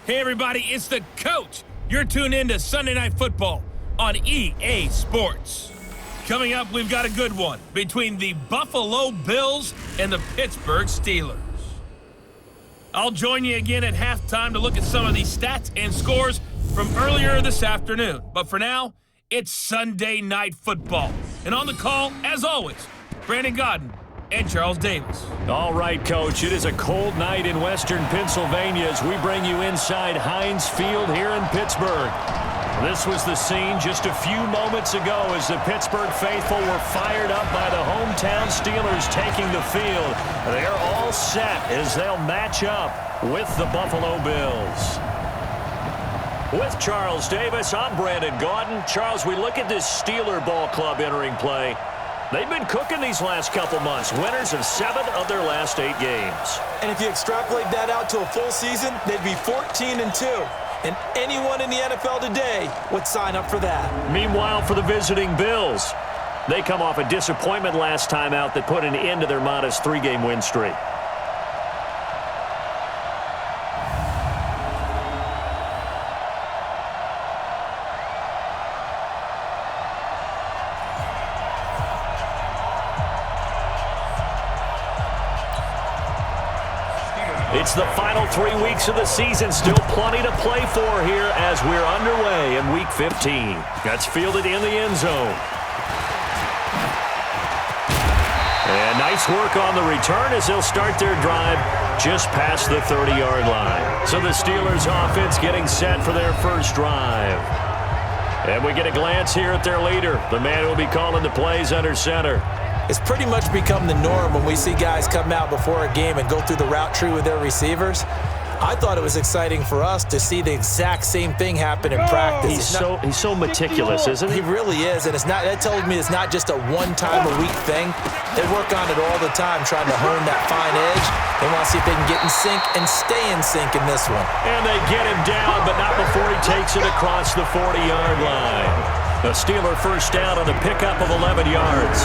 Hey everybody, it's the coach. You're tuned in to Sunday Night Football on EA Sports. Coming up, we've got a good one between the Buffalo Bills and the Pittsburgh Steelers. I'll join you again at halftime to look at some of these stats and scores from earlier this afternoon. But for now, it's Sunday Night Football. And on the call, as always, Brandon Godden and Charles Davis. All right, Coach, it is a cold night in western Pennsylvania as we bring you inside Heinz Field here in Pittsburgh. This was the scene just a few moments ago as the Pittsburgh faithful were fired up by the hometown Steelers taking the field. They're all set as they'll match up with the Buffalo Bills. With Charles Davis, I'm Brandon Gaudin. Charles, we look at this Steeler ball club entering play. They've been cooking these last couple months, winners of 7 of their last 8 games. And if you extrapolate that out to a full season, they'd be 14-2. And anyone in the NFL today would sign up for that. Meanwhile, for the visiting Bills, they come off a disappointment last time out that put an end to their modest 3-game win streak. It's the final 3 weeks of the season. Still plenty to play for here as we're underway in Week 15. That's fielded in the end zone. And nice work on the return as they'll start their drive just past the 30-yard line. So the Steelers offense getting set for their first drive. And we get a glance here at their leader, the man who will be calling the plays under center. It's pretty much become the norm when we see guys come out before a game and go through the route tree with their receivers. I thought it was exciting for us to see the exact same thing happen in practice. He's so meticulous, isn't he? He really is, and that tells me it's not just a one-time-a-week thing. They work on it all the time, trying to hone that fine edge. They want to see if they can get in sync and stay in sync in this one. And they get him down, but not before he takes it across the 40-yard line. The Steeler first down on the pickup of 11 yards.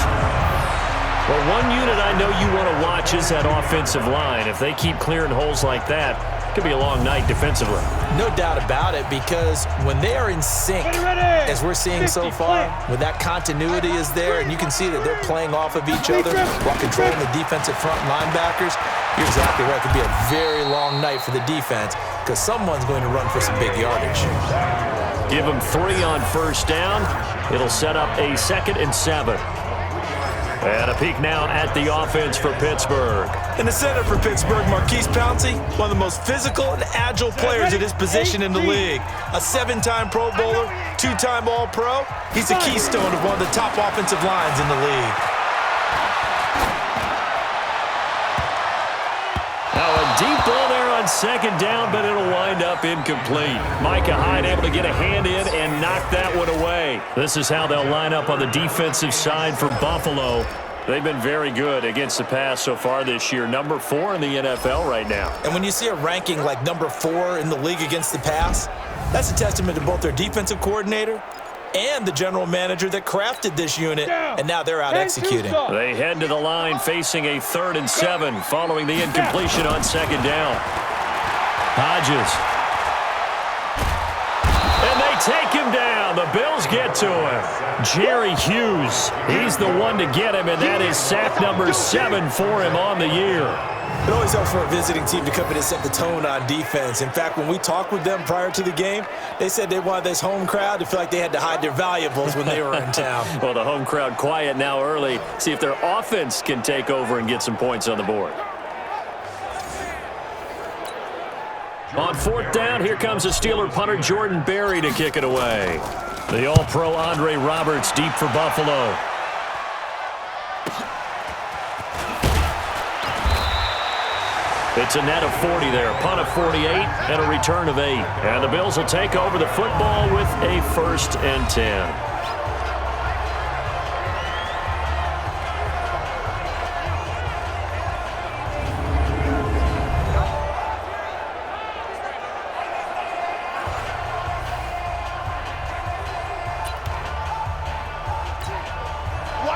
Well, one unit I know you want to watch is that offensive line. If they keep clearing holes like that, it could be a long night defensively. No doubt about it, because when they are in sync, as we're seeing so far, when that continuity is there, and you can see that they're playing off of each other while controlling the defensive front linebackers, you're exactly right. It could be a very long night for the defense because someone's going to run for some big yardage. Give them 3 on first down. It'll set up a 2nd and 7. And a peek now at the offense for Pittsburgh. In the center for Pittsburgh, Marquise Pouncey, one of the most physical and agile players at his position in the league. A 7-time Pro Bowler, 2-time All-Pro. He's a keystone of one of the top offensive lines in the league. Now a deep ball there on 2nd down, but it'll wind up incomplete. Micah Hyde able to get a hand in and knock that one away. This is how they'll line up on the defensive side for Buffalo. They've been very good against the pass so far this year. Number 4 in the NFL right now. And when you see a ranking like number 4 in the league against the pass, that's a testament to both their defensive coordinator and the general manager that crafted this unit, and now they're out executing. They head to the line facing a 3rd and 7 following the incompletion on 2nd down. Hodges. And they take him down. The Bills get to him. Jerry Hughes, he's the one to get him, and that is sack number 7 for him on the year. It always helps for a visiting team to come in and set the tone on defense. In fact, when we talked with them prior to the game, they said they wanted this home crowd to feel like they had to hide their valuables when they were in town. Well, the home crowd quiet now early. See if their offense can take over and get some points on the board. On 4th down, here comes a Steeler punter, Jordan Berry, to kick it away. The All-Pro Andre Roberts deep for Buffalo. It's a net of 40 there, punt of 48, and a return of 8. And the Bills will take over the football with a 1st and 10.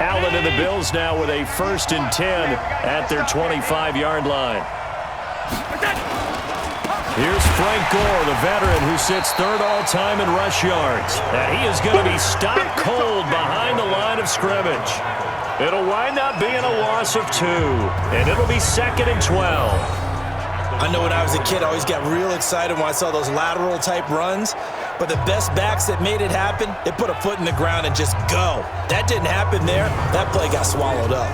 Allen and the Bills now with a 1st and 10 at their 25-yard line. Here's Frank Gore, the veteran who sits third all-time in rush yards. And he is going to be stopped cold behind the line of scrimmage. It'll wind up being a loss of 2, and it'll be 2nd and 12. I know when I was a kid, I always got real excited when I saw those lateral-type runs. But the best backs that made it happen, they put a foot in the ground and just go. That didn't happen there. That play got swallowed up.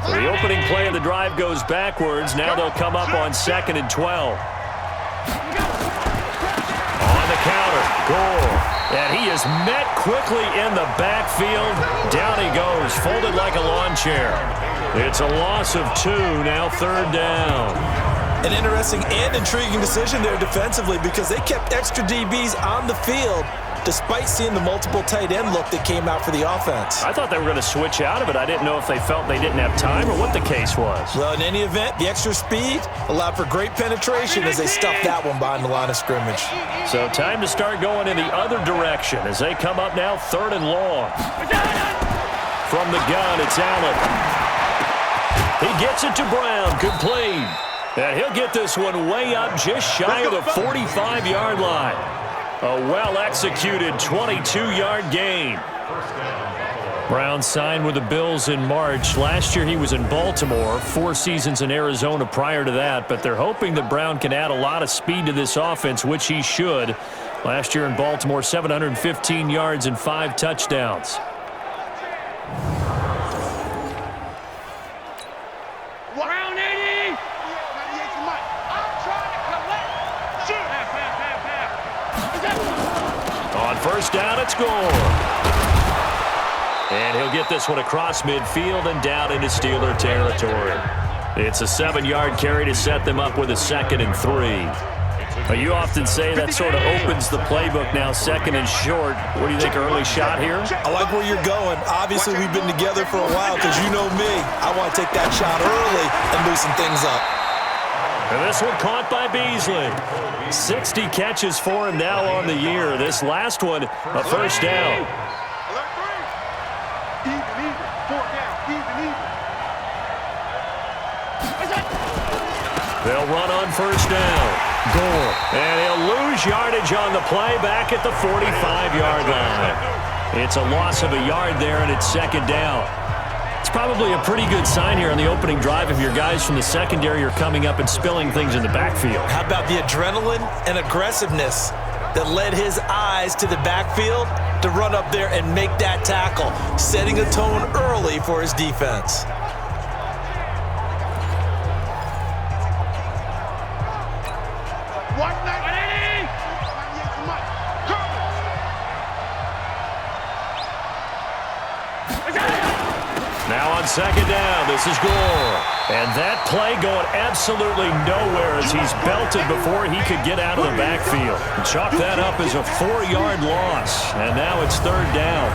The opening play of the drive goes backwards. Now they'll come up on 2nd and 12. On the counter, Gore. And he is met quickly in the backfield. Down he goes, folded like a lawn chair. It's a loss of 2, now 3rd down. An interesting and intriguing decision there defensively because they kept extra DBs on the field despite seeing the multiple tight end look that came out for the offense. I thought they were going to switch out of it. I didn't know if they felt they didn't have time or what the case was. Well, in any event, the extra speed allowed for great penetration as they stuffed that one behind the line of scrimmage. So time to start going in the other direction as they come up now 3rd and long. From the gun, it's Allen. He gets it to Brown, complete. And he'll get this one way up just shy of the 45-yard line. A well-executed 22-yard gain. Brown signed with the Bills in March. Last year he was in Baltimore, 4 seasons in Arizona prior to that, but they're hoping that Brown can add a lot of speed to this offense, which he should. Last year in Baltimore, 715 yards and 5 touchdowns. First down, it's Gore. And he'll get this one across midfield and down into Steeler territory. It's a 7-yard carry to set them up with a 2nd and 3. You often say that sort of opens the playbook now, 2nd and short. What do you think, early shot here? I like where you're going. Obviously, we've been together for a while because you know me. I want to take that shot early and loosen things up. And this one caught by Beasley. 60 catches for him now on the year. This last one, a first down. They'll run on first down. Gore. And he'll lose yardage on the play back at the 45-yard line. It's a loss of a yard there, and it's 2nd down. It's probably a pretty good sign here on the opening drive if your guys from the secondary are coming up and spilling things in the backfield. How about the adrenaline and aggressiveness that led his eyes to the backfield to run up there and make that tackle, setting a tone early for his defense. Now on 2nd down, this is Gore. And that play going absolutely nowhere as he's belted before he could get out of the backfield. Chalk that up as a 4-yard loss. And now it's 3rd down.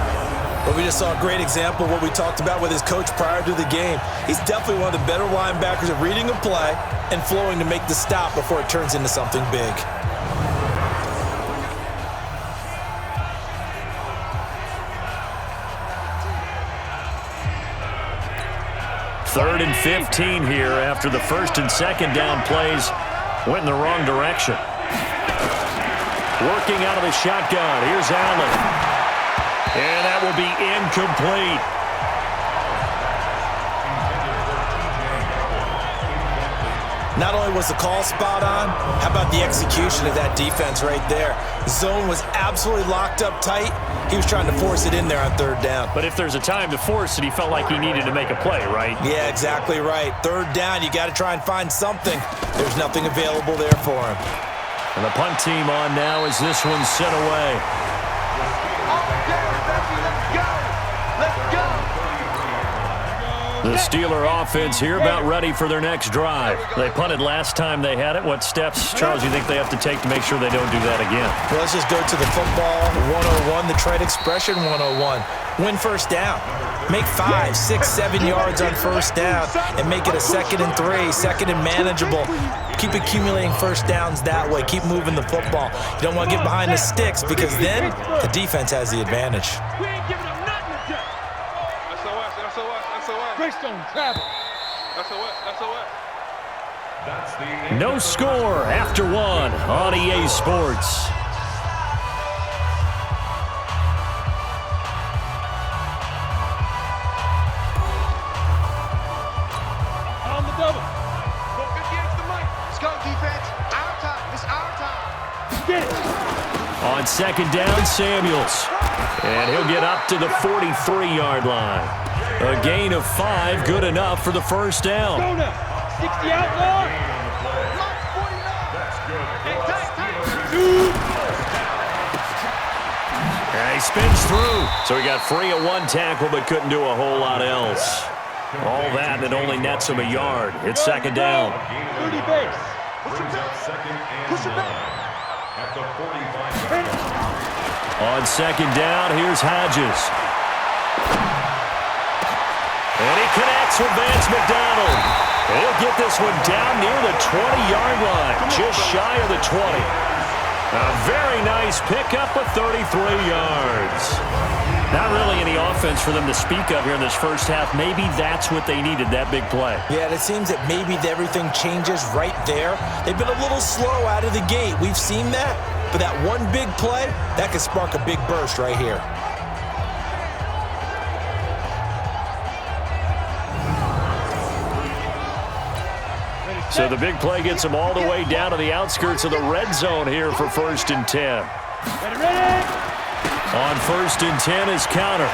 But we just saw a great example of what we talked about with his coach prior to the game. He's definitely one of the better linebackers at reading a play and flowing to make the stop before it turns into something big. 3rd and 15 here after the 1st and 2nd down plays went in the wrong direction. Working out of the shotgun. Here's Allen. And that will be incomplete. Not only was the call spot on, how about the execution of that defense right there? Zone was absolutely locked up tight. He was trying to force it in there on 3rd down. But if there's a time to force it, he felt like he needed to make a play, right? Yeah, exactly right. 3rd down, you got to try and find something. There's nothing available there for him. And the punt team on now as this one's sent away. The Steeler offense here about ready for their next drive. They punted last time they had it. What steps, Charles, do you think they have to take to make sure they don't do that again? Well, let's just go to the football 101, the trade expression 101. Win first down. Make 5, 6, 7 yards on first down and make it a 2nd and 3, 2nd and manageable. Keep accumulating first downs that way. Keep moving the football. You don't want to get behind the sticks because then the defense has the advantage. Greystone travel. That's a what? No score after one on EA Sports. On the double. Go 58 the mic. Let's go, defense. Our time. It's our time. Get it. On second down, Samuels. And he'll get up to the 43-yard line. A gain of 5, good enough for the first down. Go now. 60 outlaw. That's good. And he spins through. So he got free of one tackle but couldn't do a whole lot else. All that, and it only nets him a yard. It's second down. 30 base. Push it back. At the 45. On second down, here's Hodges. And he connects with Vance McDonald. And he'll get this one down near the 20-yard line, just shy of the 20. A very nice pickup of 33 yards. Not really any offense for them to speak of here in this first half. Maybe that's what they needed, that big play. Yeah, it seems that maybe everything changes right there. They've been a little slow out of the gate. We've seen that. But that one big play, that could spark a big burst right here. So the big play gets him all the way down to the outskirts of the red zone here for 1st and 10. On 1st and 10 is Counter.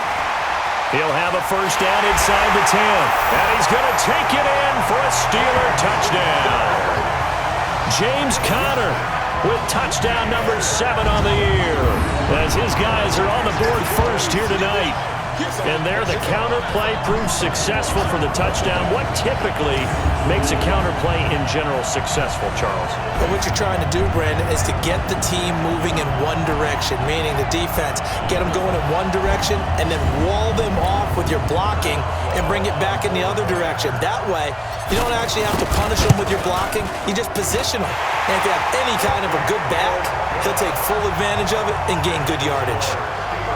He'll have a first down inside the 10. And he's going to take it in for a Steeler touchdown. James Conner with touchdown number 7 on the year. As his guys are on the board first here tonight. And there the counter play proves successful for the touchdown. What typically makes a counter play in general successful, Charles? Well, what you're trying to do, Brandon, is to get the team moving in one direction, meaning the defense, get them going in one direction and then wall them off with your blocking and bring it back in the other direction. That way, you don't actually have to punish them with your blocking. You just position them. And if you have any kind of a good back, he'll take full advantage of it and gain good yardage.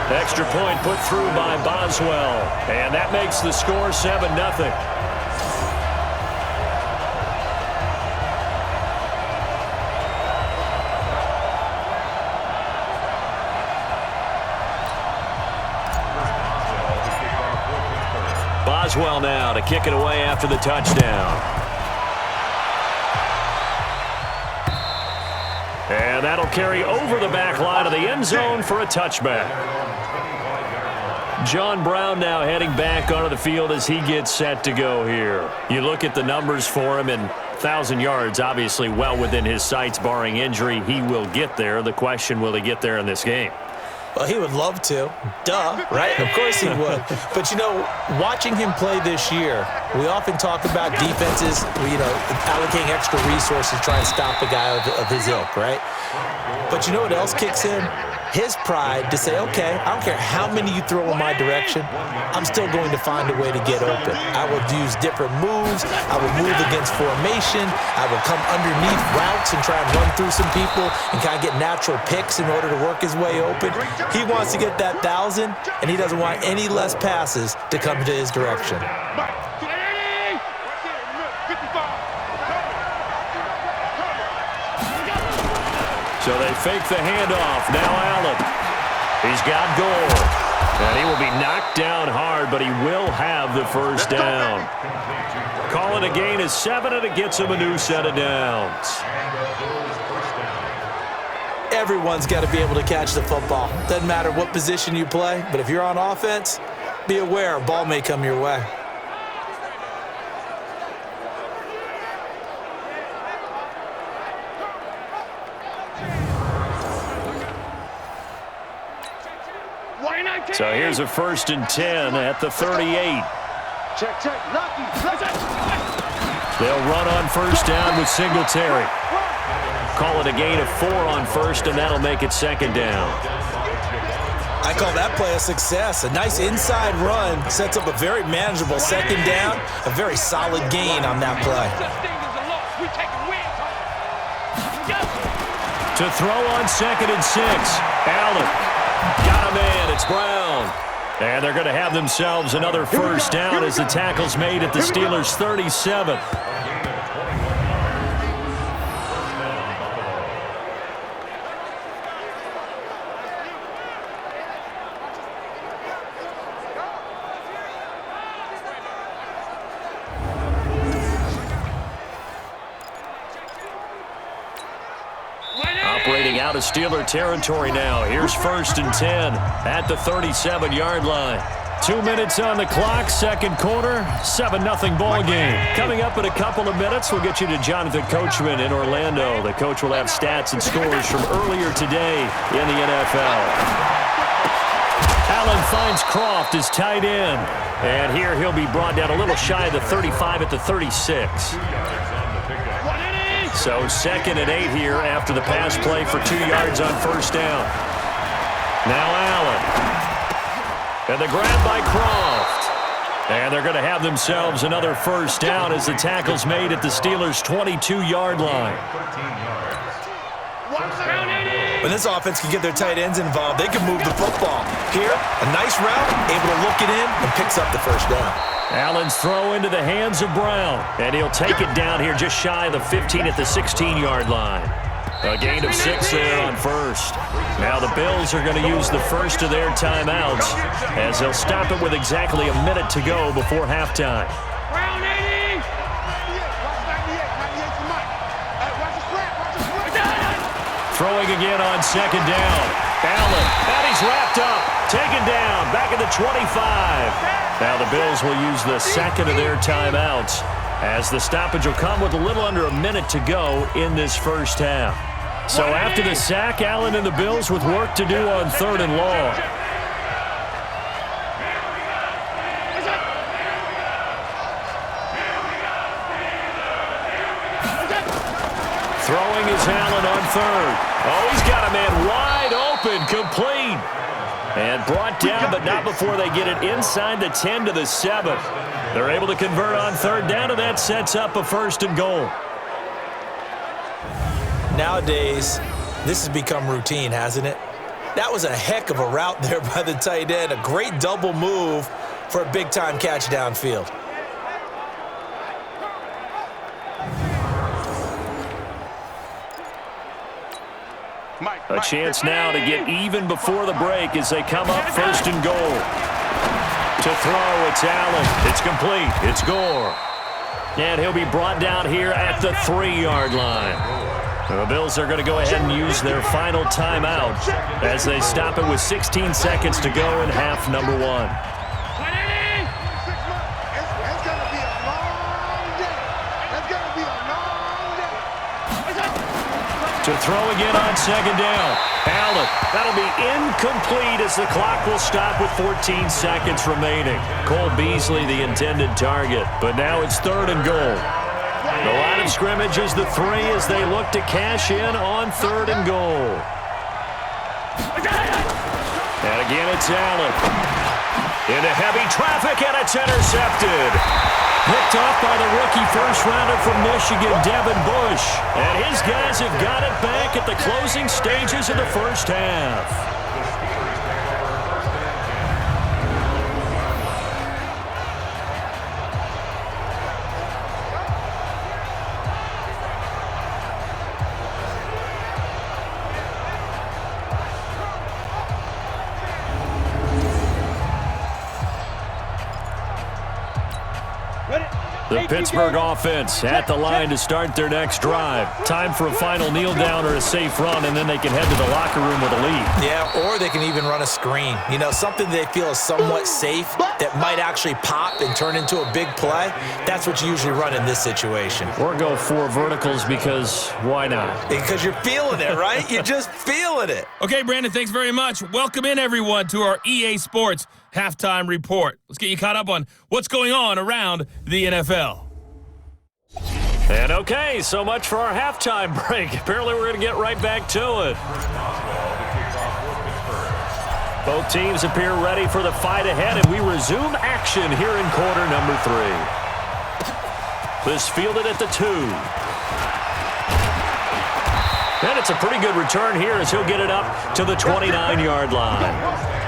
Extra point put through by Boswell. And that makes the score 7-0. Boswell now to kick it away after the touchdown. And that'll carry over the back line of the end zone for a touchback. John Brown now heading back onto the field as he gets set to go here. You look at the numbers for him, and 1,000 yards obviously well within his sights, barring injury. He will get there. The question, will he get there in this game? Well, he would love to. Duh, right? Of course he would. But, you know, watching him play this year, we often talk about defenses, allocating extra resources trying to stop a guy of his ilk, right? But you know what else kicks in? His pride to say, okay, I don't care how many you throw in my direction, I'm still going to find a way to get open. I will use different moves. I will move against formation. I will come underneath routes and try and run through some people and kind of get natural picks in order to work his way open. He wants to get that 1,000, and he doesn't want any less passes to come to his direction. So they fake the handoff. Now Allen. He's got Gore. And he will be knocked down hard, but he will have the first down. Call it a gain of 7, and it gets him a new set of downs. Everyone's got to be able to catch the football. Doesn't matter what position you play, but if you're on offense, be aware a ball may come your way. So here's a 1st and 10 at the 38. Check. They'll run on first down with Singletary. Call it a gain of 4 on first, and that'll make it second down. I call that play a success. A nice inside run sets up a very manageable second down, a very solid gain on that play. To throw on 2nd and 6, Allen. Got a man, it's Brown. And they're going to have themselves another first down as the tackle's made at the Steelers' 37. operating out of Steeler territory now. Here's 1st and 10 at the 37-yard line. 2 minutes on the clock, second quarter, 7-0 ball game. Coming up in a couple of minutes, we'll get you to Jonathan Coachman in Orlando. The coach will have stats and scores from earlier today in the NFL. Allen finds Croft as tight end. And here he'll be brought down a little shy of the 35 at the 36. So 2nd and 8 here after the pass play for 2 yards on first down. Now Allen. And the grab by Croft. And they're going to have themselves another first down as the tackle's made at the Steelers' 22-yard line. When this offense can get their tight ends involved, they can move the football. Here, a nice route, able to look it in, and picks up the first down. Allen's throw into the hands of Brown, and he'll take it down here just shy of the 15 at the 16-yard line. A gain of 6 there on first. Now the Bills are going to use the first of their timeouts as they'll stop it with exactly a minute to go before halftime. Throwing again on second down. Allen, and he's wrapped up. Taken down, back at the 25. Now the Bills will use the second of their timeouts as the stoppage will come with a little under a minute to go in this first half. So after the sack, Allen and the Bills with work to do on 3rd and long. Throwing is Allen on 3rd. Oh, he's got a man wide open, complete. And brought down, but not before they get it inside the 10 to the 7. They're able to convert on 3rd down, and that sets up a 1st and goal. Nowadays, this has become routine, hasn't it? That was a heck of a route there by the tight end. A great double move for a big-time catch downfield. A chance now to get even before the break as they come up 1st and goal. To throw, it's Allen. It's complete. It's Gore. And he'll be brought down here at the 3-yard line. The Bills are going to go ahead and use their final timeout as they stop it with 16 seconds to go in half number 1. To throw again on second down. Allen, that'll be incomplete as the clock will stop with 14 seconds remaining. Cole Beasley, the intended target, but now it's 3rd and goal. The line of scrimmage is the 3 as they look to cash in on 3rd and goal. And again, it's Allen. Into heavy traffic, and it's intercepted. Picked off by the rookie first-rounder from Michigan, Devin Bush. And his guys have got it back at the closing stages of the first half. The Pittsburgh offense at the line to start their next drive. Time for a final kneel down or a safe run, and then they can head to the locker room with a lead. Yeah, or they can even run a screen. You know, something they feel is somewhat safe that might actually pop and turn into a big play. That's what you usually run in this situation. Or go 4 verticals because why not? Because you're feeling it, right? You're just feeling it. Okay, Brandon, thanks very much. Welcome in, everyone, to our EA Sports Halftime Report. Let's get you caught up on what's going on around the NFL. And okay, so much for our halftime break. Apparently we're going to get right back to it. Both teams appear ready for the fight ahead, and we resume action here in quarter number 3. This fielded at the 2. And it's a pretty good return here as he'll get it up to the 29-yard line.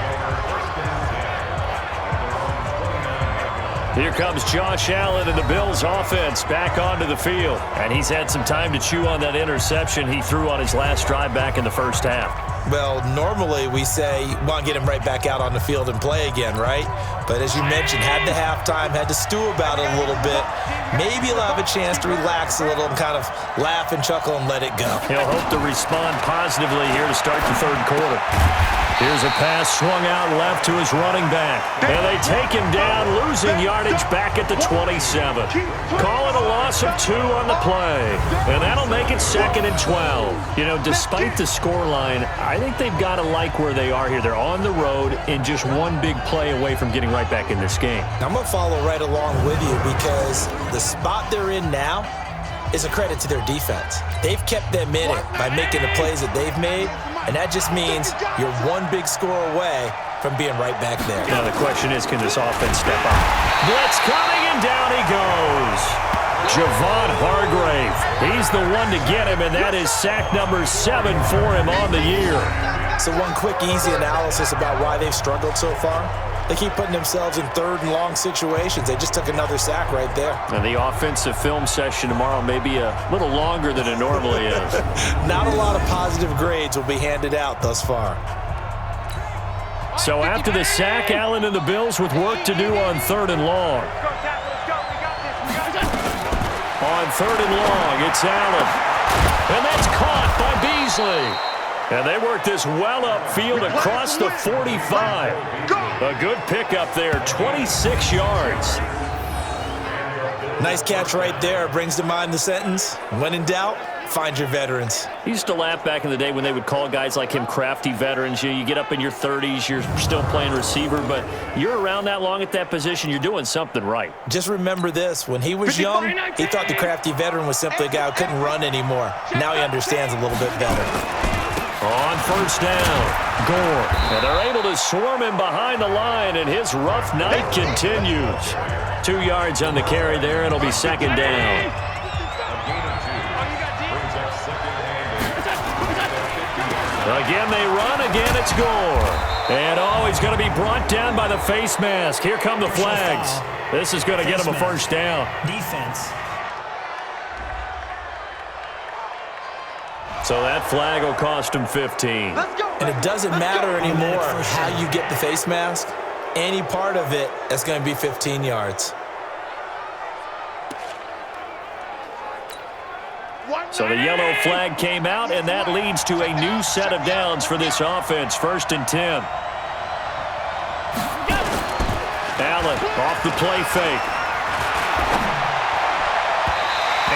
Here comes Josh Allen and the Bills offense back onto the field. And he's had some time to chew on that interception he threw on his last drive back in the first half. Well, normally we say, want to get him right back out on the field and play again, right? But as you mentioned, had the halftime, had to stew about it a little bit. Maybe he'll have a chance to relax a little and kind of laugh and chuckle and let it go. He'll hope to respond positively here to start the third quarter. Here's a pass swung out left to his running back. And they take him down, losing yardage back at the 27. Call it a loss of 2 on the play. And that'll make it 2nd and 12. You know, despite the scoreline, I think they've got to like where they are here. They're on the road and just one big play away from getting right back in this game. I'm going to follow right along with you because the spot they're in now is a credit to their defense. They've kept them in it by making the plays that they've made, and that just means you're one big score away from being right back there. Now the question is, can this offense step up? Blitz coming, and down he goes. Javon Hargrave. He's the one to get him, and that is sack number 7 for him on the year. So one quick, easy analysis about why they've struggled so far. They keep putting themselves in 3rd and long situations. They just took another sack right there. And the offensive film session tomorrow may be a little longer than it normally is. Not a lot of positive grades will be handed out thus far. So after the sack, Allen and the Bills with work to do on 3rd and long. On 3rd and long, it's Allen. And that's caught by Beasley. And they work this well upfield across the 45. A good pickup there, 26 yards. Nice catch right there. Brings to mind the sentence, when in doubt, find your veterans. He used to laugh back in the day when they would call guys like him crafty veterans. You get up in your 30s, you're still playing receiver, but you're around that long at that position, you're doing something right. Just remember this. When he was young, he thought the crafty veteran was simply a guy who couldn't run anymore. Now he understands a little bit better. On 1st down, Gore. And they're able to swarm him behind the line, and his rough night continues. 2 yards on the carry there, and it'll be 2nd down. Again they run, again it's Gore. And he's going to be brought down by the face mask. Here come the flags. This is going to get him a 1st down. Defense. So that flag will cost him 15. And it doesn't matter anymore how you get the face mask. Any part of it is going to be 15 yards. So the yellow flag came out, and that leads to a new set of downs for this offense. 1st and 10. Allen off the play fake.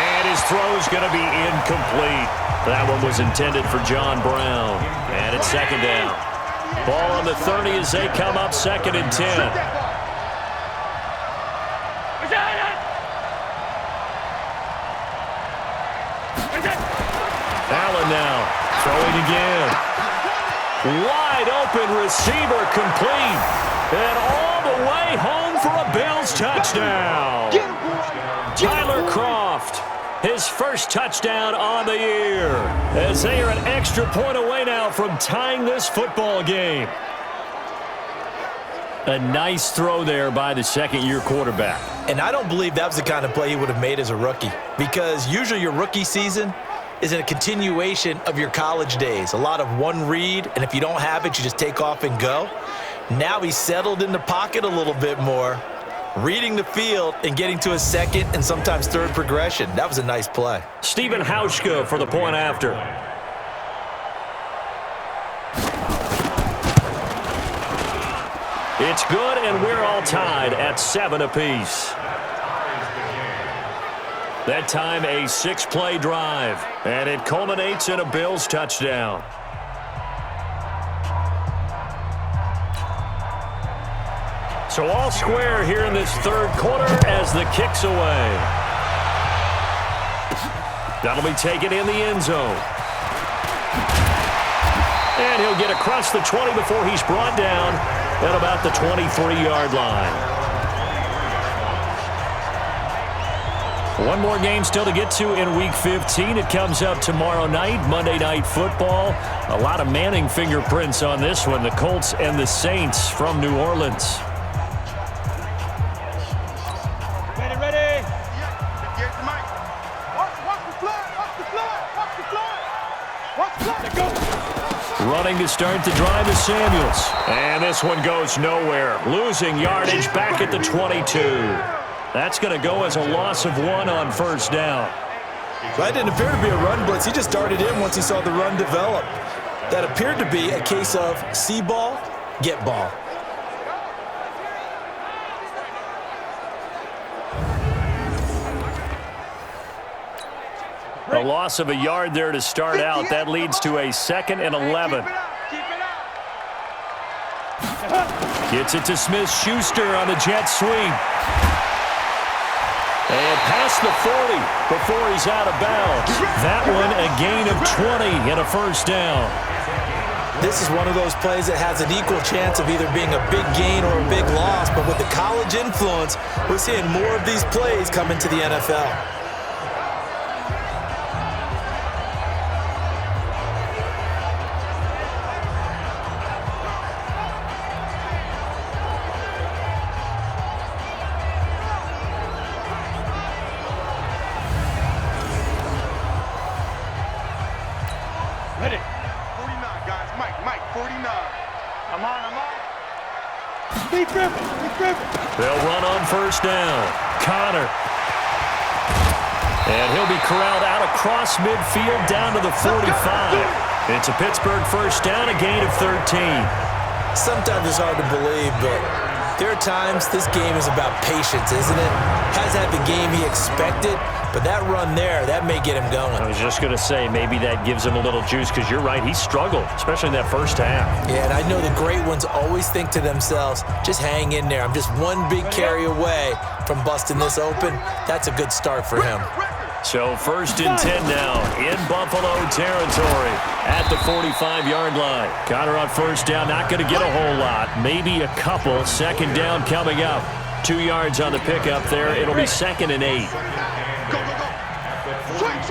And his throw's going to be incomplete. That one was intended for John Brown. And it's 2nd down. Ball on the 30 as they come up 2nd and 10. Allen now throwing again. Wide open receiver complete. And all the way home for a Bills touchdown. Tyler Kroft. His 1st touchdown on the year, as they are an extra point away now from tying this football game. A nice throw there by the 2nd-year quarterback. And I don't believe that was the kind of play he would have made as a rookie, because usually your rookie season is a continuation of your college days. A lot of one read, and if you don't have it, you just take off and go. Now he's settled in the pocket a little bit more, reading the field and getting to a 2nd and sometimes 3rd progression. That was a nice play. Stephen Hauschka for the point after. It's good, and we're all tied at 7 apiece. That time a 6-play drive, and it culminates in a Bills touchdown. So all square here in this 3rd quarter as the kick's away. That'll be taken in the end zone. And he'll get across the 20 before he's brought down at about the 23-yard line. One more game still to get to in Week 15. It comes up tomorrow night, Monday Night Football. A lot of Manning fingerprints on this one, the Colts and the Saints from New Orleans. Running to start the drive is Samuels. And this one goes nowhere. Losing yardage back at the 22. That's going to go as a loss of 1 on first down. That didn't appear to be a run blitz. He just darted in once he saw the run develop. That appeared to be a case of see ball, get ball. A loss of a yard there to start out. That leads to a 2nd and 11. Gets it to Smith-Schuster on the jet sweep. And past the 40 before he's out of bounds. That one a gain of 20 and a first down. This is one of those plays that has an equal chance of either being a big gain or a big loss. But with the college influence, we're seeing more of these plays come into the NFL. Ready. 49, guys. Mike, 49. I'm on. Deep river. They'll run on first down. Connor. And he'll be corralled out across midfield down to the 45. It's a Pittsburgh first down, a gain of 13. Sometimes it's hard to believe, but there are times this game is about patience, isn't it? Hasn't had the game he expected, but that run there, that may get him going. I was just going to say, maybe that gives him a little juice, because you're right, he struggled, especially in that first half. Yeah, and I know the great ones always think to themselves, just hang in there. I'm just one big carry away from busting this open. That's a good start for him. So 1st and 10 now in Buffalo territory at the 45-yard line. Connor on first down, not going to get a whole lot, maybe a couple. 2nd down coming up. 2 yards on the pickup there. It'll be 2nd and 8. Go. Switch.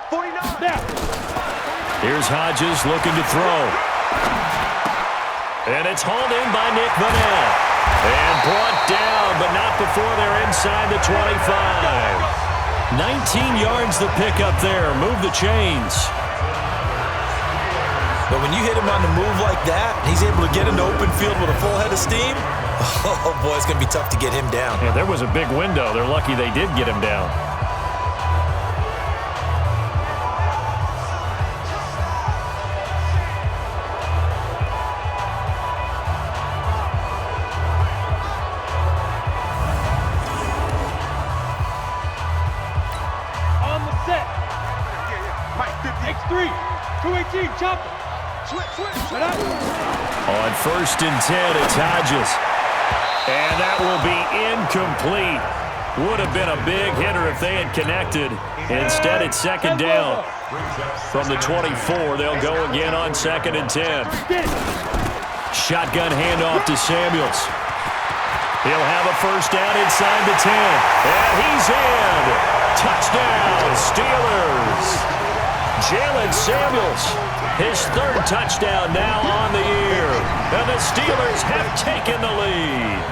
49. Here's Hodges looking to throw. And it's hauled in by Nick Vanell. And brought down, but not before they're inside the 25. 19 yards the pickup there. Move the chains. But when you hit him on the move like that, he's able to get into open field with a full head of steam, oh boy, it's going to be tough to get him down. Yeah, there was a big window. They're lucky they did get him down. X3, 218, chopper. Switch. On 1st and 10, it's Hodges. And that will be incomplete. Would have been a big hitter if they had connected. Instead, it's 2nd down. From the 24, they'll go again on 2nd and 10. Shotgun handoff to Samuels. He'll have a first down inside the 10. And he's in. Touchdown, Steelers. Jalen Samuels, his 3rd touchdown now on the year. And the Steelers have taken the lead.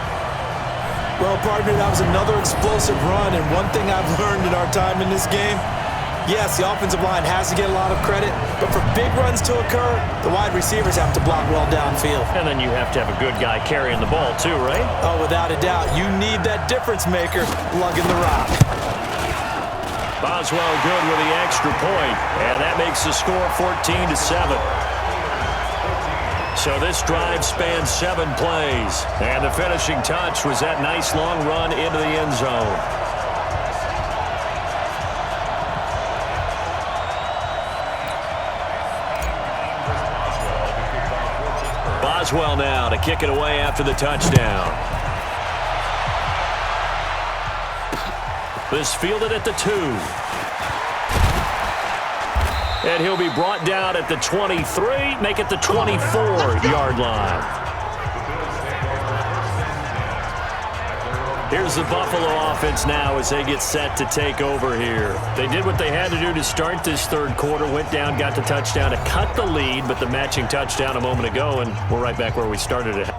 Well, partner, that was another explosive run, and one thing I've learned in our time in this game, yes, the offensive line has to get a lot of credit, but for big runs to occur, the wide receivers have to block well downfield. And then you have to have a good guy carrying the ball too, right? Oh, without a doubt. You need that difference maker lugging the rock. Boswell good with the extra point, and that makes the score 14-7. So this drive spans 7 plays, and the finishing touch was that nice long run into the end zone. Boswell now to kick it away after the touchdown. This fielded at the 2. And he'll be brought down at the 23, make it the 24-yard line. Here's the Buffalo offense now as they get set to take over here. They did what they had to do to start this 3rd quarter, went down, got the touchdown to cut the lead, but the matching touchdown a moment ago, and we're right back where we started it.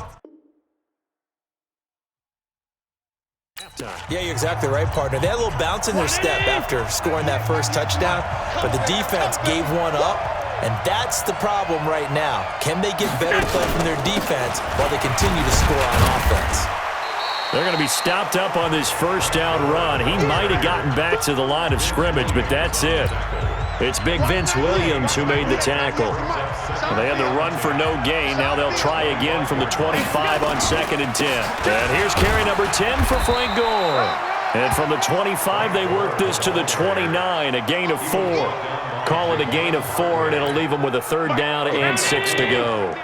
time. Yeah, you're exactly right, partner. They had a little bounce in their step after scoring that first touchdown, but the defense gave one up, and that's the problem right now. Can they get better play from their defense while they continue to score on offense? They're going to be stopped up on this first down run. He might have gotten back to the line of scrimmage, but that's it. It's Big Vince Williams who made the tackle. They had the run for no gain. Now they'll try again from the 25 on 2nd and 10. And here's carry number 10 for Frank Gore. And from the 25, they work this to the 29, a gain of 4. Call it a gain of 4, and it'll leave them with a 3rd down and 6 to go.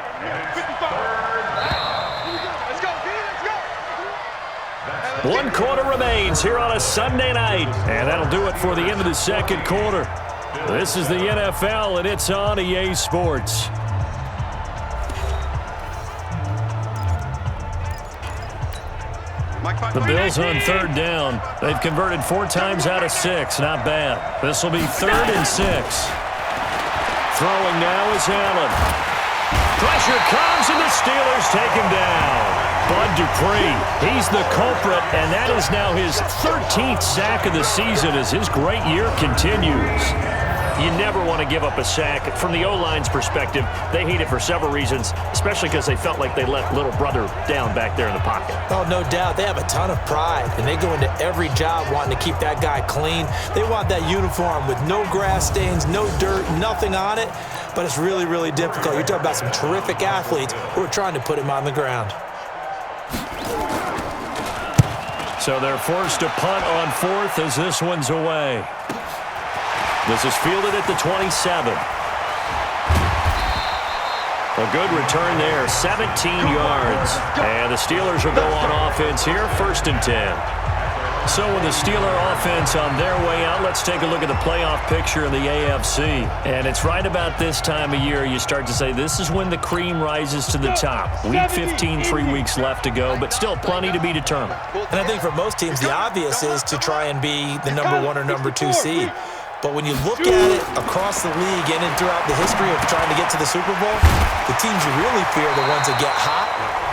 One quarter remains here on a Sunday night. And that'll do it for the end of the second quarter. This is the NFL, and it's on EA Sports. The Bills on 3rd down. They've converted 4 times out of 6. Not bad. This will be 3rd and 6. Throwing now is Allen. Pressure comes, and the Steelers take him down. Bud Dupree, he's the culprit, and that is now his 13th sack of the season as his great year continues. You never want to give up a sack. From the O-line's perspective, they hate it for several reasons, especially because they felt like they let little brother down back there in the pocket. Oh, no doubt. They have a ton of pride, and they go into every job wanting to keep that guy clean. They want that uniform with no grass stains, no dirt, nothing on it, but it's really, really difficult. You're talking about some terrific athletes who are trying to put him on the ground. So they're forced to punt on 4th as this one's away. This is fielded at the 27. A good return there, 17 yards. And the Steelers will go on offense here, 1st and 10. So with the Steeler offense on their way out, let's take a look at the playoff picture in the AFC. And it's right about this time of year you start to say this is when the cream rises to the top. Week 15, 3 weeks left to go, but still plenty to be determined. And I think for most teams, the obvious is to try and be the number 1 or number 2 seed. But when you look at it across the league and throughout the history of trying to get to the Super Bowl, the teams you really fear are the ones that get hot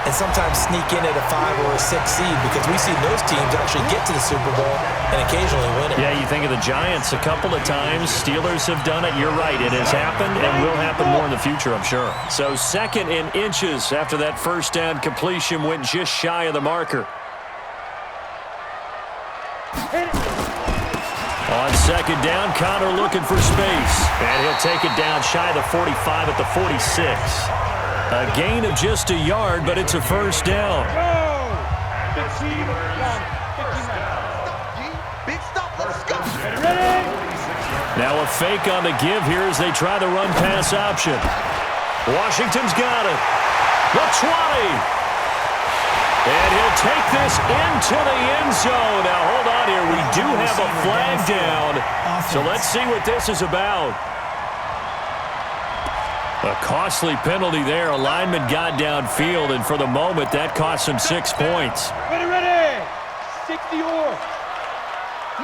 and sometimes sneak in at a 5 or a 6 seed, because we've seen those teams actually get to the Super Bowl and occasionally win it. Yeah, you think of the Giants a couple of times. Steelers have done it. You're right. It has happened and will happen more in the future, I'm sure. So 2nd and inches after that first down completion went just shy of the marker. On 2nd down, Connor looking for space. And he'll take it down shy of the 45 at the 46. A gain of just a yard, but it's a 1st down. Now a fake on the give here as they try the run-pass option. Washington's got it. The 20. And he'll take this into the end zone. Now, hold on here. We do have a flag down. So let's see what this is about. A costly penalty there. A lineman got downfield, and for the moment, that cost him 6 points. Ready. 60 or.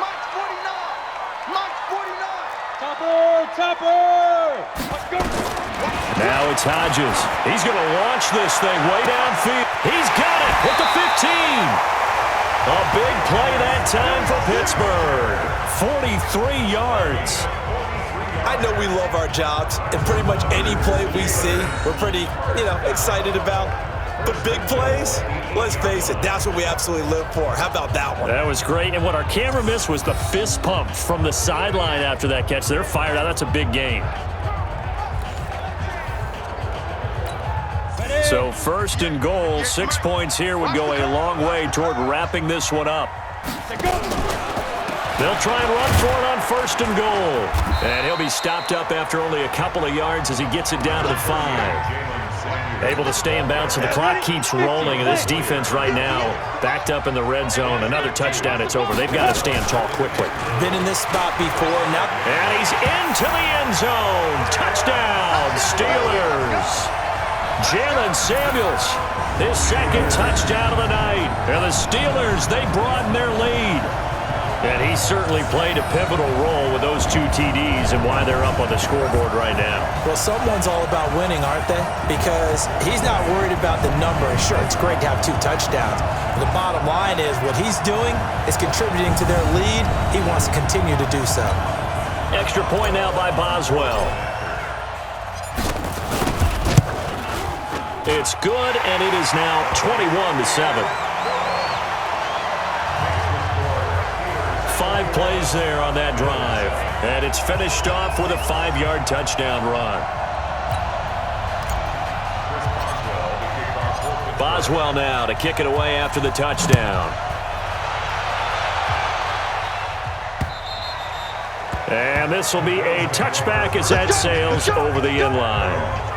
Mike's 49. Mike's 49. Topper. Let's go. Now it's Hodges. He's going to launch this thing way downfield. He's got it with the 15. A big play that time for Pittsburgh. 43 yards. I know we love our jobs, and pretty much any play we see, we're pretty, excited about. But big plays, let's face it, that's what we absolutely live for. How about that one? That was great, and what our camera missed was the fist pump from the sideline after that catch. They're fired out. That's a big game. So 1st and goal, 6 points here would go a long way toward wrapping this one up. They'll try and run for it on 1st and goal. And he'll be stopped up after only a couple of yards as he gets it down to the 5. Able to stay in bounds, so the clock keeps rolling. And this defense right now backed up in the red zone. Another touchdown, it's over. They've got to stand tall quickly. Been in this spot before. Now. And he's into the end zone. Touchdown, Steelers. Jalen Samuels, his 2nd touchdown of the night. And the Steelers, they broaden their lead. And he certainly played a pivotal role with those 2 TDs and why they're up on the scoreboard right now. Well, someone's all about winning, aren't they? Because he's not worried about the number. Sure, it's great to have 2 touchdowns. But the bottom line is what he's doing is contributing to their lead. He wants to continue to do so. Extra point now by Boswell. It's good, and it is now 21-7. 5 plays there on that drive. And it's finished off with a 5-yard touchdown run. Boswell now to kick it away after the touchdown. And this will be a touchback as that sails over the end line.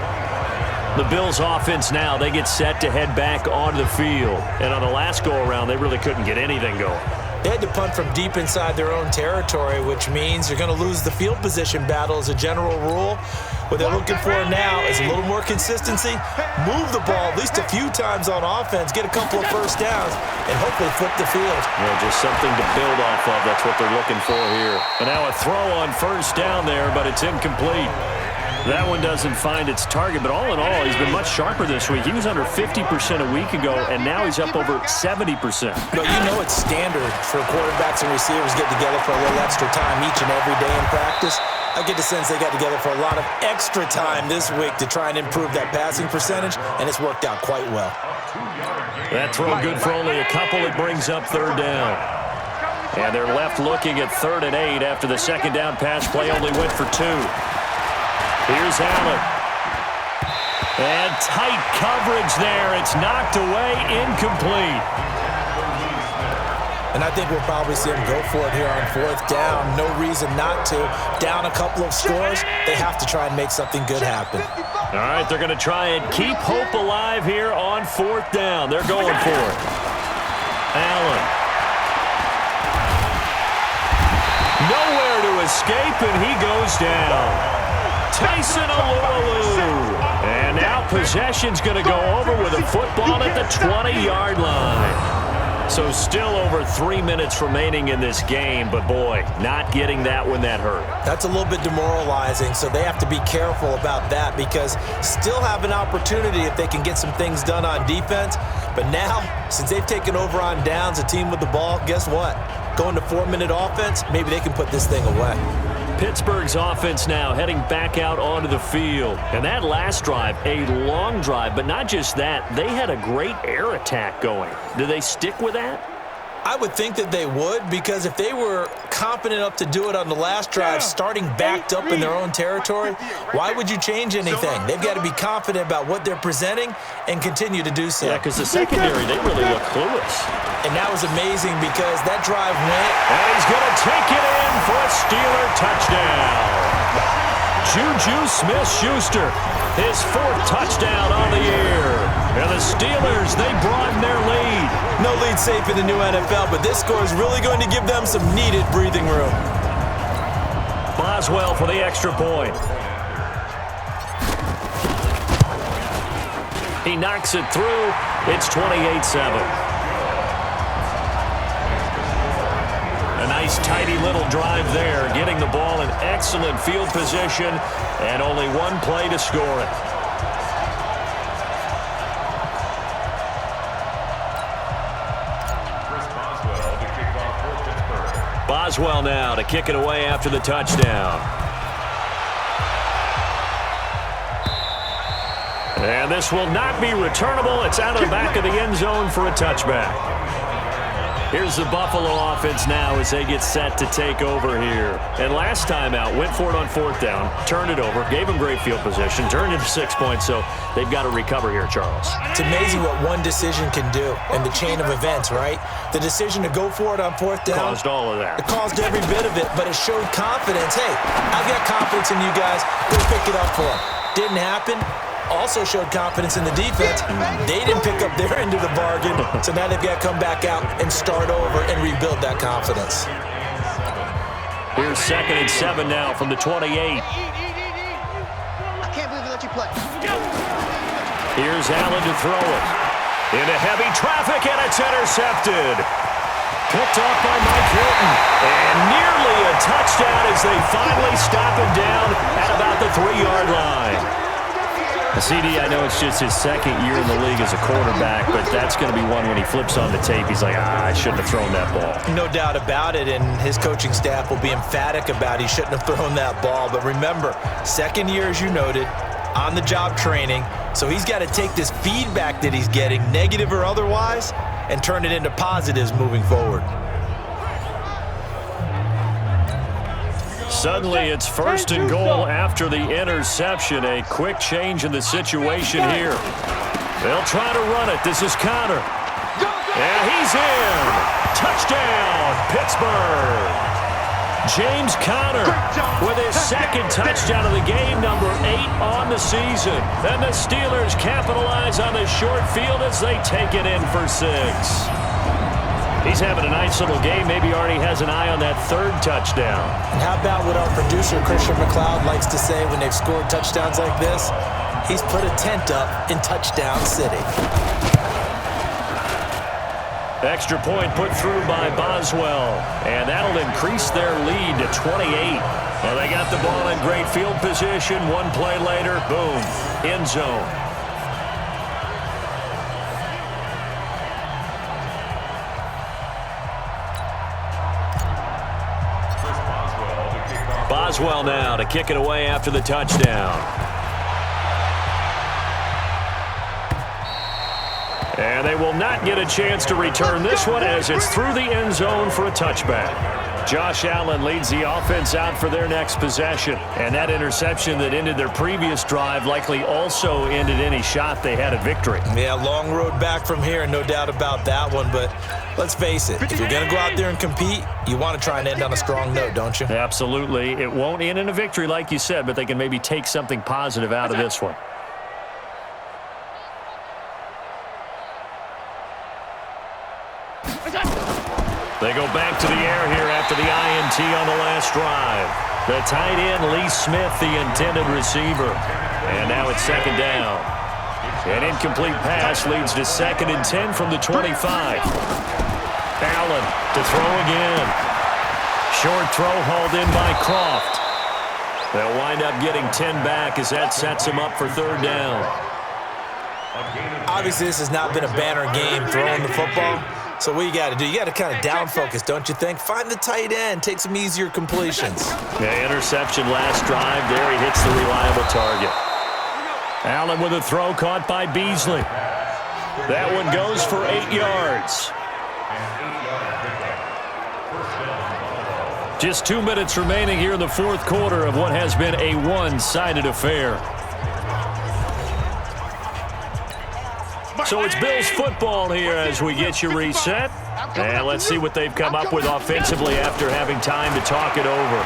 The Bills offense now, they get set to head back onto the field. And on the last go-around, they really couldn't get anything going. They had to punt from deep inside their own territory, which means you're going to lose the field position battle as a general rule. What they're looking for now is a little more consistency, move the ball at least a few times on offense, get a couple of first downs, and hopefully flip the field. Yeah, just something to build off of. That's what they're looking for here. And now a throw on first down there, but it's incomplete. That one doesn't find its target, but all in all, he's been much sharper this week. He was under 50% a week ago, and now he's up over 70%. But you know it's standard for quarterbacks and receivers get together for a little extra time each and every day in practice. I get the sense they got together for a lot of extra time this week to try and improve that passing percentage, and it's worked out quite well. That throw good for only a couple. It brings up 3rd down. And they're left looking at 3rd and 8 after the second down pass play only went for 2. Here's Allen. And tight coverage there. It's knocked away, incomplete. And I think we'll probably see him go for it here on 4th down. No reason not to. Down a couple of scores, they have to try and make something good happen. All right, they're going to try and keep hope alive here on 4th down. They're going for it. Allen. Nowhere to escape, and he goes down. Tyson Alualu. And now possession's going to go over with a football at the 20-yard line. So still over 3 minutes remaining in this game, but boy, not getting that when that hurt. That's a little bit demoralizing, so they have to be careful about that because still have an opportunity if they can get some things done on defense. But now, since they've taken over on downs, a team with the ball, guess what? Going to 4-minute offense, maybe they can put this thing away. Pittsburgh's offense now heading back out onto the field. And that last drive, a long drive, but not just that. They had a great air attack going. Do they stick with that? I would think that they would because if they were confident enough to do it on the last drive, starting backed up in their own territory, why would you change anything? They've got to be confident about what they're presenting and continue to do so. Yeah, because the secondary, they really look clueless. And that was amazing because that drive went. And he's going to take it in for a Steeler touchdown. Juju Smith-Schuster, his 4th touchdown on the year. And the Steelers, they broaden their lead. No lead safe in the new NFL, but this score is really going to give them some needed breathing room. Boswell for the extra point. He knocks it through. It's 28-7. A nice, tidy little drive there, getting the ball in excellent field position, and only 1 play to score it. Boswell now to kick it away after the touchdown. And this will not be returnable. It's out of the back of the end zone for a touchback. Here's the Buffalo offense now as they get set to take over here. And last time out, went for it on 4th down, turned it over, gave them great field position, turned it to 6 points, so they've got to recover here, Charles. It's amazing what one decision can do in the chain of events, right? The decision to go for it on 4th down. Caused all of that. It caused every bit of it, but it showed confidence. Hey, I've got confidence in you guys. Go pick it up for them. Didn't happen. Also showed confidence in the defense. They didn't pick up their end of the bargain, so now they've got to come back out and start over and rebuild that confidence. Here's 2nd and 7 now from the 28. I can't believe they let you play. Here's Allen to throw it. Into heavy traffic, and it's intercepted. Picked off by Mike Hilton. And nearly a touchdown as they finally stop him down at about the 3-yard line. CD, I know it's just his second year in the league as a quarterback, but that's going to be one when he flips on the tape. He's like, I shouldn't have thrown that ball. No doubt about it, and his coaching staff will be emphatic about he shouldn't have thrown that ball. But remember, second year, as you noted, on-the-job training, so he's got to take this feedback that he's getting, negative or otherwise, and turn it into positives moving forward. Suddenly, it's 1st and goal after the interception. A quick change in the situation here. They'll try to run it. This is Conner. And he's in. Touchdown, Pittsburgh. James Conner with his second touchdown of the game, number 8 on the season. And the Steelers capitalize on the short field as they take it in for 6. He's having a nice little game. Maybe already has an eye on that 3rd touchdown. And how about what our producer, Christian McLeod, likes to say when they've scored touchdowns like this? He's put a tent up in Touchdown City. Extra point put through by Boswell. And that'll increase their lead to 28. Well, they got the ball in great field position. One play later, boom, end zone. Boswell now to kick it away after the touchdown. And they will not get a chance to return this one as it's through the end zone for a touchback. Josh Allen leads the offense out for their next possession. And that interception that ended their previous drive likely also ended any shot they had at victory. Yeah, long road back from here, no doubt about that one. But let's face it, if you're going to go out there and compete, you want to try and end on a strong note, don't you? Absolutely. It won't end in a victory like you said, but they can maybe take something positive out of this one. They go back to the air here after the INT on the last drive. The tight end, Lee Smith, the intended receiver. And now it's 2nd down. An incomplete pass leads to 2nd and 10 from the 25. Allen to throw again. Short throw hauled in by Croft. They'll wind up getting 10 back as that sets them up for 3rd down. Obviously, this has not been a banner game throwing the football. So what you got to do, you got to kind of down focus, don't you think? Find the tight end, take some easier completions. Yeah, interception last drive. There he hits the reliable target. Allen with a throw caught by Beasley. That one goes for 8 yards. Just 2 minutes remaining here in the 4th quarter of what has been a one-sided affair. So it's Bills football here as we get you reset. And let's see what they've come up with offensively after having time to talk it over.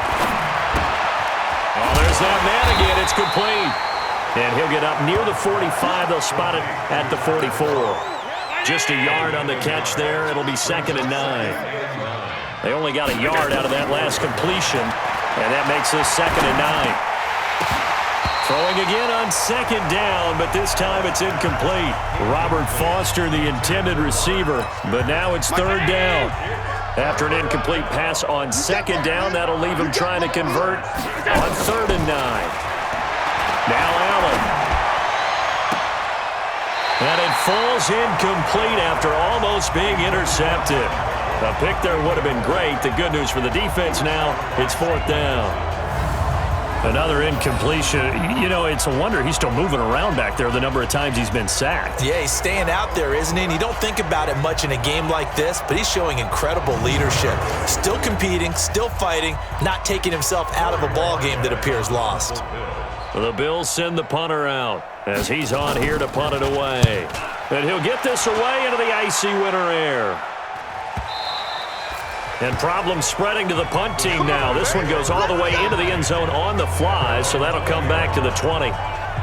Oh, there's that man again. It's complete. And he'll get up near the 45. They'll spot it at the 44. Just a yard on the catch there. It'll be 2nd and 9. They only got a yard out of that last completion. And that makes this 2nd and 9. Throwing again on 2nd down, but this time it's incomplete. Robert Foster, the intended receiver, but now it's 3rd down. After an incomplete pass on 2nd down, that'll leave him trying to convert on 3rd and 9. Now Allen. And it falls incomplete after almost being intercepted. A pick there would have been great. The good news for the defense now, it's 4th down. Another incompletion. You know, it's a wonder he's still moving around back there the number of times he's been sacked. Yeah, he's staying out there, isn't he? And you don't think about it much in a game like this, but he's showing incredible leadership. Still competing, still fighting, not taking himself out of a ball game that appears lost. The Bills send the punter out as he's on here to punt it away. And he'll get this away into the icy winter air. And problems spreading to the punt team now. This one goes all the way into the end zone on the fly, so that'll come back to the 20.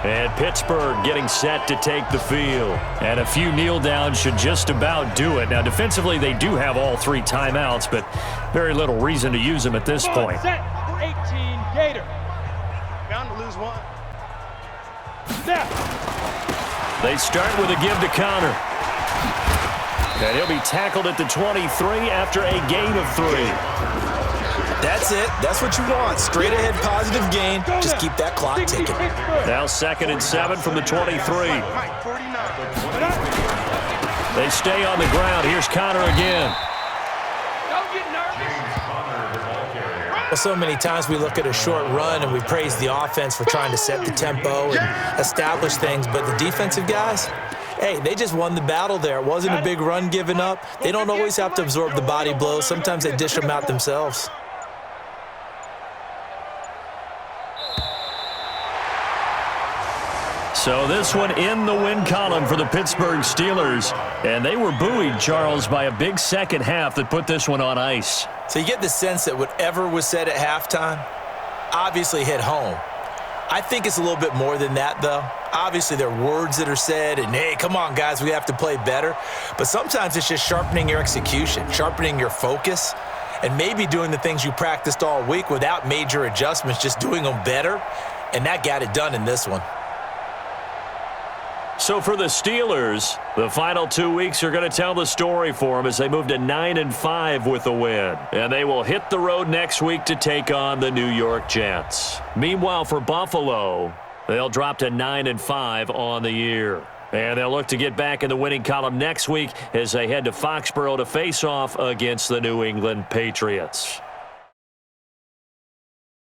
And Pittsburgh getting set to take the field. And a few kneel downs should just about do it. Now, defensively, they do have all 3 timeouts, but very little reason to use them at this point. Set. 18, Gator. Bound to lose 1. Snap. They start with a give to Conner. And he'll be tackled at the 23 after a gain of 3. That's it. That's what you want. Straight ahead positive gain. Just keep that clock ticking. Now 2nd and 7 from the 23. They stay on the ground. Here's Connor again. Don't get nervous. Well, so many times we look at a short run and we praise the offense for trying to set the tempo and establish things, but the defensive guys, hey, they just won the battle there. It wasn't a big run given up. They don't always have to absorb the body blows. Sometimes they dish them out themselves. So this one in the win column for the Pittsburgh Steelers. And they were buoyed, Charles, by a big second half that put this one on ice. So you get the sense that whatever was said at halftime obviously hit home. I think it's a little bit more than that, though. Obviously, there are words that are said, and, hey, come on, guys, we have to play better. But sometimes it's just sharpening your execution, sharpening your focus, and maybe doing the things you practiced all week without major adjustments, just doing them better. And that got it done in this one. So for the Steelers, the final 2 weeks are going to tell the story for them as they move to 9-5 with a win. And they will hit the road next week to take on the New York Jets. Meanwhile, for Buffalo, they'll drop to 9-5 on the year. And they'll look to get back in the winning column next week as they head to Foxborough to face off against the New England Patriots.